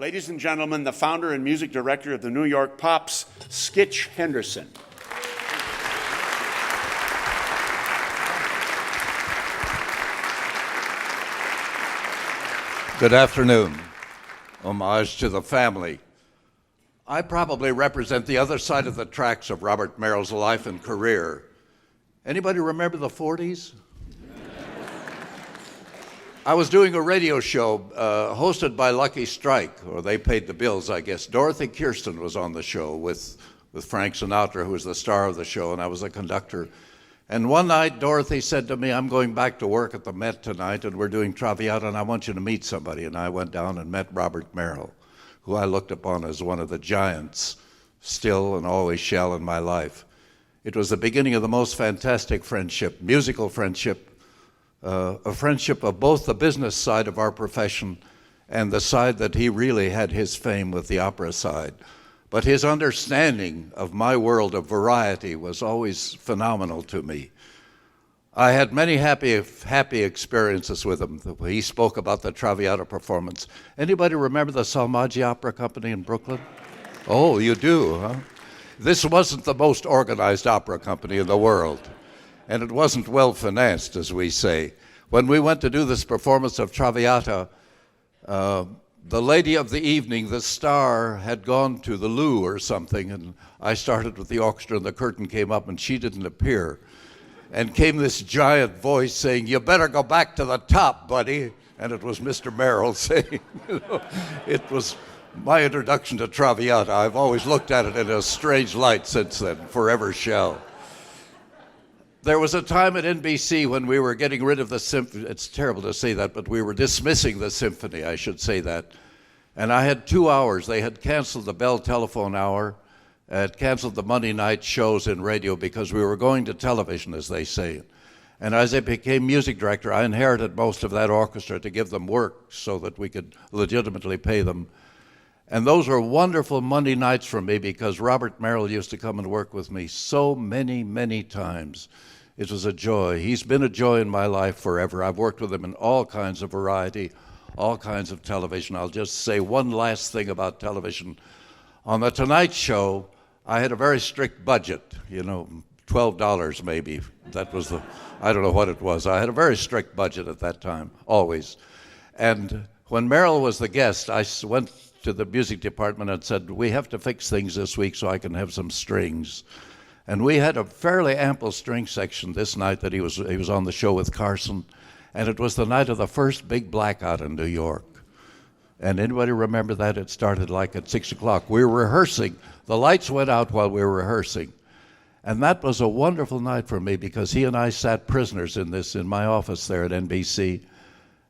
Ladies and gentlemen, the founder and music director of the New York Pops, Skitch Henderson. Good afternoon. Homage to the family. I probably represent the other side of the tracks of Robert Merrill's life and career. Anybody remember the 40s? I was doing a radio show hosted by Lucky Strike, or they paid the bills, I guess. Dorothy Kirsten was on the show with Frank Sinatra, who was the star of the show, and I was a conductor. And one night, Dorothy said to me, I'm going back to work at the Met tonight, and we're doing Traviata, and I want you to meet somebody. And I went down and met Robert Merrill, who I looked upon as one of the giants, still and always shall in my life. It was the beginning of the most fantastic friendship, musical friendship, a friendship of both the business side of our profession and the side that he really had his fame with the opera side. But his understanding of my world of variety was always phenomenal to me. I had many happy experiences with him. He spoke about the Traviata performance. Anybody remember the Salmaggi Opera Company in Brooklyn? Oh, you do, huh? This wasn't the most organized opera company in the world, and it wasn't well financed, as we say. When we went to do this performance of Traviata, the lady of the evening, the star, had gone to the loo or something, and I started with the orchestra, and the curtain came up, and she didn't appear. And came this giant voice saying, "You better go back to the top, buddy." And it was Mr. Merrill saying, it was my introduction to Traviata. I've always looked at it in a strange light since then, forever shall. There was a time at NBC when we were getting rid of the symphony. It's terrible to say that, but we were dismissing the symphony, I should say that. And I had 2 hours. They had canceled the Bell telephone hour, had canceled the Monday night shows in radio because we were going to television, as they say. And as I became music director, I inherited most of that orchestra to give them work so that we could legitimately pay them. And those were wonderful Monday nights for me because Robert Merrill used to come and work with me so many, many times. It was a joy. He's been a joy in my life forever. I've worked with him in all kinds of variety, all kinds of television. I'll just say one last thing about television. On The Tonight Show, I had a very strict budget, $12 maybe. That was I don't know what it was. I had a very strict budget at that time, always. And when Merrill was the guest, I went to the music department and said, we have to fix things this week so I can have some strings. And we had a fairly ample string section this night that he was on the show with Carson, and it was the night of the first big blackout in New York. And anybody remember that? It started like at 6 o'clock. We were rehearsing. The lights went out while we were rehearsing. And that was a wonderful night for me because he and I sat prisoners in my office there at NBC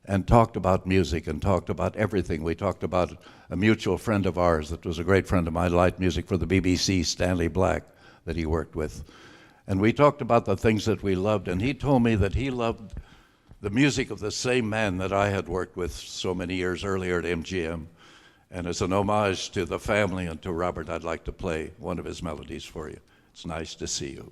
and talked about music and talked about everything. We talked about a mutual friend of ours that was a great friend of mine, light music for the BBC, Stanley Black, that he worked with. And we talked about the things that we loved, and he told me that he loved the music of the same man that I had worked with so many years earlier at MGM. And as an homage to the family and to Robert, I'd like to play one of his melodies for you. It's nice to see you.